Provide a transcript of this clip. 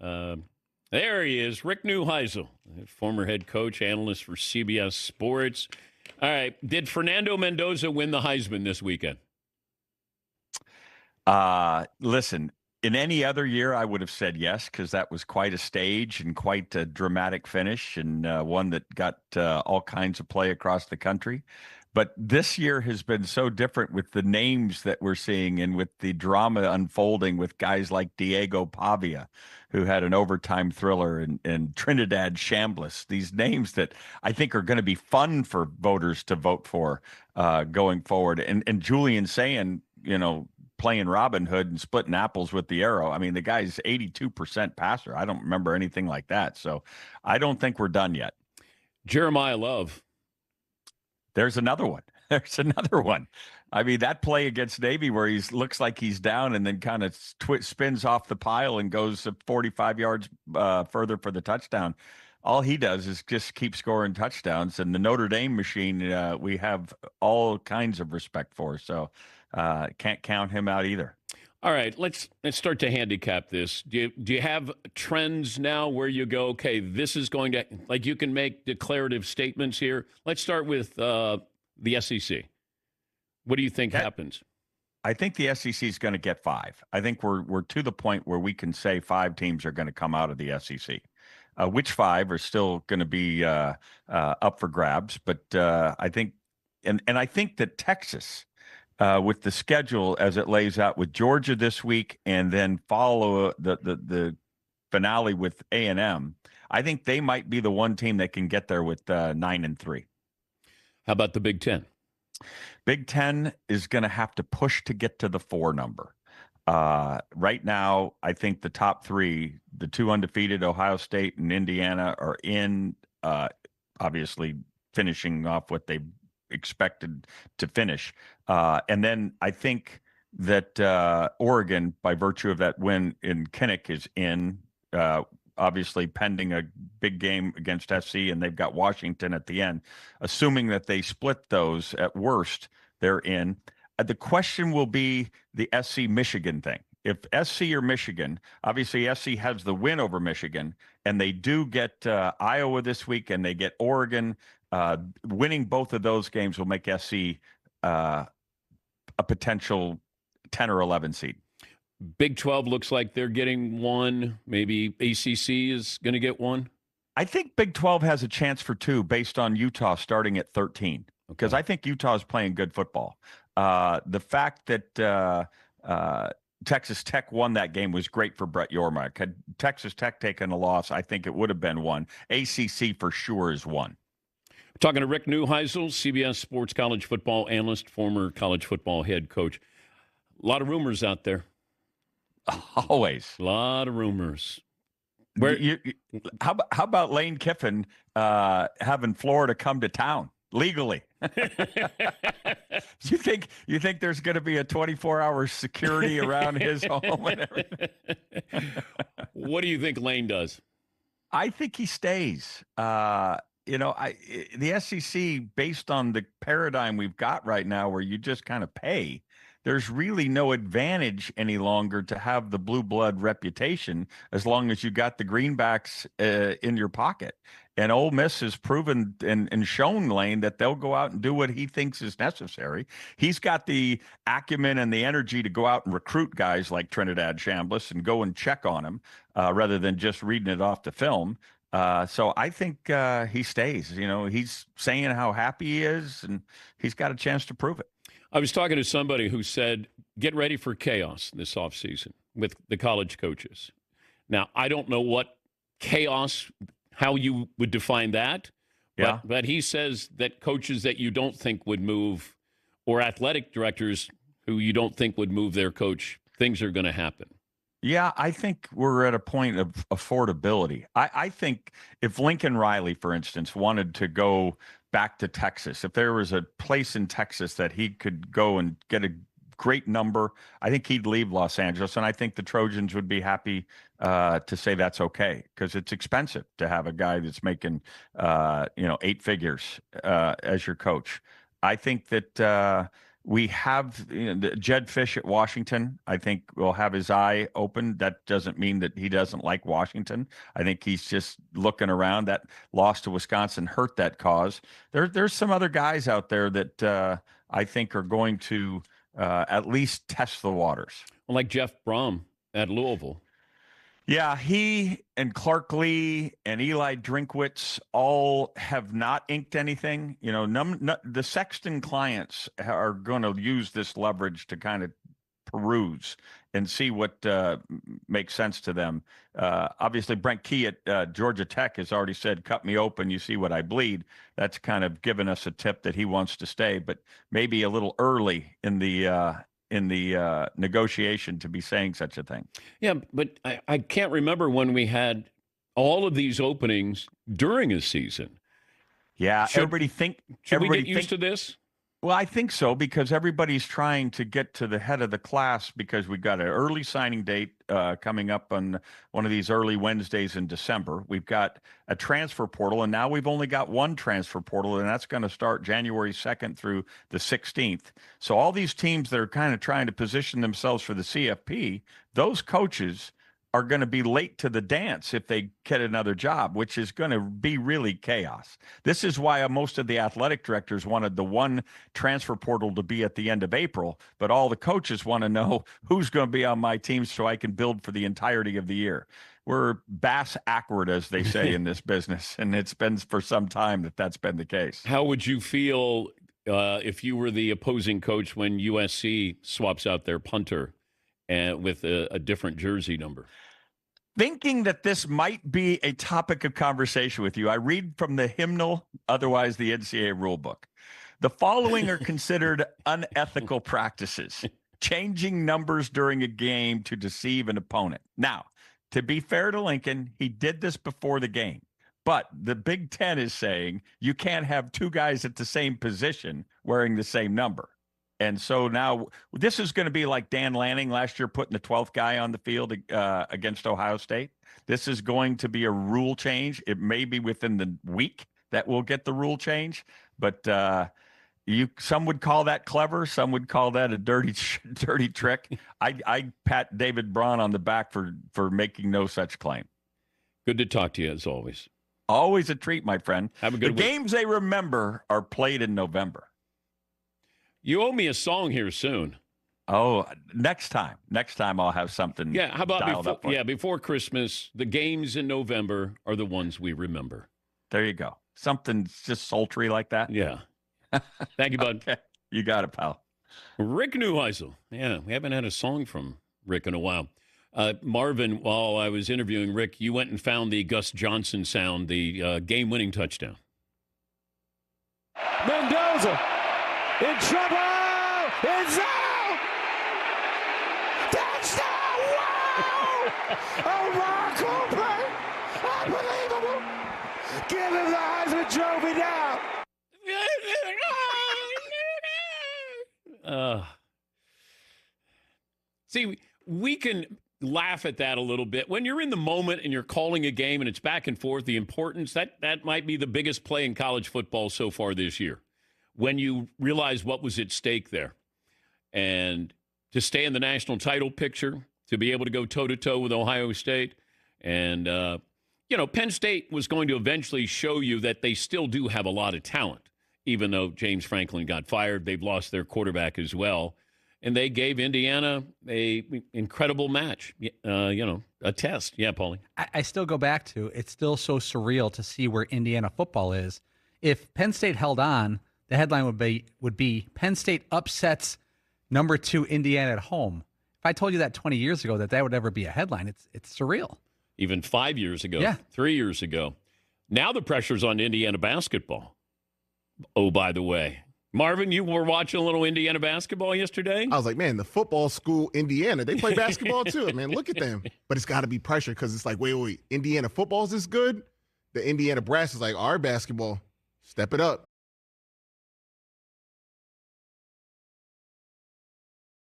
Uh, there he is, Rick Neuheisel, former head coach, analyst for CBS Sports. All right, did Fernando Mendoza win the Heisman this weekend? Listen, in any other year, I would have said yes, because that was quite a stage and quite a dramatic finish, and one that got all kinds of play across the country. But this year has been so different with the names that we're seeing and with the drama unfolding with guys like Diego Pavia, who had an overtime thriller, and Trinidad Chambliss, these names that I think are going to be fun for voters to vote for going forward. And Julian saying, playing Robin Hood and splitting apples with the arrow. I mean, the guy's 82% passer. I don't remember anything like that. So I don't think we're done yet. Jeremiah Love. There's another one. There's another one. I mean, that play against Navy where he looks like he's down and then kind of spins off the pile and goes 45 yards further for the touchdown. All he does is just keep scoring touchdowns. And the Notre Dame machine, we have all kinds of respect for. So can't count him out either. All right, let's start to handicap this. Do you have trends now where you go, okay, this is going to, like, you can make declarative statements here? Let's start with the SEC. What do you think happens? I think the SEC is going to get 5. I think we're to the point where we can say 5 teams are going to come out of the SEC. Which 5 are still going to be up for grabs, but I think, and I think that Texas, with the schedule as it lays out with Georgia this week, and then follow the finale with A&M, I think they might be the one team that can get there with 9-3. How about the Big Ten? Big Ten is going to have to push to get to the 4 number. Right now, I think the top 3, the 2 undefeated, Ohio State and Indiana, are in, obviously finishing off what they expected to finish. And then I think that Oregon, by virtue of that win in Kinnick, is in, obviously pending a big game against SC, and they've got Washington at the end. Assuming that they split those, at worst, they're in. The question will be the SC Michigan thing. If SC or Michigan, obviously SC has the win over Michigan, and they do get Iowa this week, and they get Oregon. Winning both of those games will make SC a potential 10 or 11 seed. Big 12 looks like they're getting 1. Maybe ACC is going to get 1. I think Big 12 has a chance for 2 based on Utah starting at 13, because I think Utah is playing good football. The fact that Texas Tech won that game was great for Brett Yormark. Had Texas Tech taken a loss, I think it would have been 1. ACC for sure is 1. Talking to Rick Neuheisel, CBS Sports college football analyst, former college football head coach. A lot of rumors out there. Always. A lot of rumors. How about Lane Kiffin having Florida come to town legally? You think there's going to be a 24-hour security around his home and everything? What do you think Lane does? I think he stays. The SEC, based on the paradigm we've got right now, where you just kind of pay, there's really no advantage any longer to have the blue blood reputation as long as you got the greenbacks in your pocket. And Ole Miss has proven and shown Lane that they'll go out and do what he thinks is necessary. He's got the acumen and the energy to go out and recruit guys like Trinidad Chambliss and go and check on him rather than just reading it off the film. So I think he stays. He's saying how happy he is, and he's got a chance to prove it. I was talking to somebody who said, get ready for chaos this offseason with the college coaches. Now, I don't know what chaos, how you would define that, but he says that coaches that you don't think would move, or athletic directors who you don't think would move their coach, things are going to happen. Yeah, I think we're at a point of affordability. I think if Lincoln Riley, for instance, wanted to go back to Texas, if there was a place in Texas that he could go and get a great number, I think he'd leave Los Angeles. And I think the Trojans would be happy to say that's okay, because it's expensive to have a guy that's making, 8 figures as your coach. I think that We have Jed Fish at Washington. I think will have his eye open. That doesn't mean that he doesn't like Washington. I think he's just looking around. That loss to Wisconsin hurt that cause. There's some other guys out there that I think are going to at least test the waters. Like Jeff Brom at Louisville. Yeah, he and Clark Lee and Eli Drinkwitz all have not inked anything. The Sexton clients are going to use this leverage to kind of peruse and see what makes sense to them. Obviously, Brent Key at Georgia Tech has already said, cut me open, you see what I bleed. That's kind of given us a tip that he wants to stay, but maybe a little early in the negotiation to be saying such a thing. Yeah, but I can't remember when we had all of these openings during a season. Yeah, Should we get used to this? Well, I think so, because everybody's trying to get to the head of the class, because we've got an early signing date coming up on one of these early Wednesdays in December. We've got a transfer portal, and now we've only got one transfer portal, and that's going to start January 2nd through the 16th. So all these teams that are kind of trying to position themselves for the CFP, those coaches are going to be late to the dance if they get another job, which is going to be really chaos. This is why most of the athletic directors wanted the one transfer portal to be at the end of April, but all the coaches want to know who's going to be on my team so I can build for the entirety of the year. We're bass-ackward, as they say in this business, and it's been for some time that's been the case. How would you feel if you were the opposing coach when USC swaps out their punter with a different jersey number? Thinking that this might be a topic of conversation with you, I read from the hymnal, otherwise the NCAA rulebook. The following are considered unethical practices: changing numbers during a game to deceive an opponent. Now, to be fair to Lincoln, he did this before the game. But the Big Ten is saying you can't have two guys at the same position wearing the same number. And so now this is going to be like Dan Lanning last year putting the 12th guy on the field against Ohio State. This is going to be a rule change. It may be within the week that we'll get the rule change, but some would call that clever. Some would call that a dirty trick. I pat David Braun on the back for making no such claim. Good to talk to you as always. Always a treat, my friend. Have a good week. The games they remember are played in November. You owe me a song here soon. Oh, next time I'll have something. Yeah, how about before Christmas? The games in November are the ones we remember. There you go. Something just sultry like that. Yeah. Thank you, bud. Okay. You got it, pal. Rick Neuheisel. Yeah, we haven't had a song from Rick in a while. Marvin, while I was interviewing Rick, you went and found the Gus Johnson sound, the game-winning touchdown. Mendoza in trouble. It's out. Touchdown! Wow! A miracle play. Unbelievable. Give him the Heisman Trophy now. See, we can laugh at that a little bit. When you're in the moment and you're calling a game and it's back and forth, the importance, that might be the biggest play in college football so far this year. When you realize what was at stake there. And to stay in the national title picture, to be able to go toe-to-toe with Ohio State. And, Penn State was going to eventually show you that they still do have a lot of talent. Even though James Franklin got fired, they've lost their quarterback as well. And they gave Indiana a incredible match, a test. Yeah, Paulie. I still go back to, it's still so surreal to see where Indiana football is. If Penn State held on, the headline would be Penn State upsets number 2 Indiana at home. If I told you that 20 years ago that would ever be a headline, it's surreal. Even 5 years ago, yeah. 3 years ago. Now the pressure's on Indiana basketball. Oh, by the way, Marvin, you were watching a little Indiana basketball yesterday? I was like, man, the football school, Indiana, they play basketball too. Man, look at them. But it's got to be pressure because it's like, wait, Indiana football's this good? The Indiana brass is like, our basketball, step it up.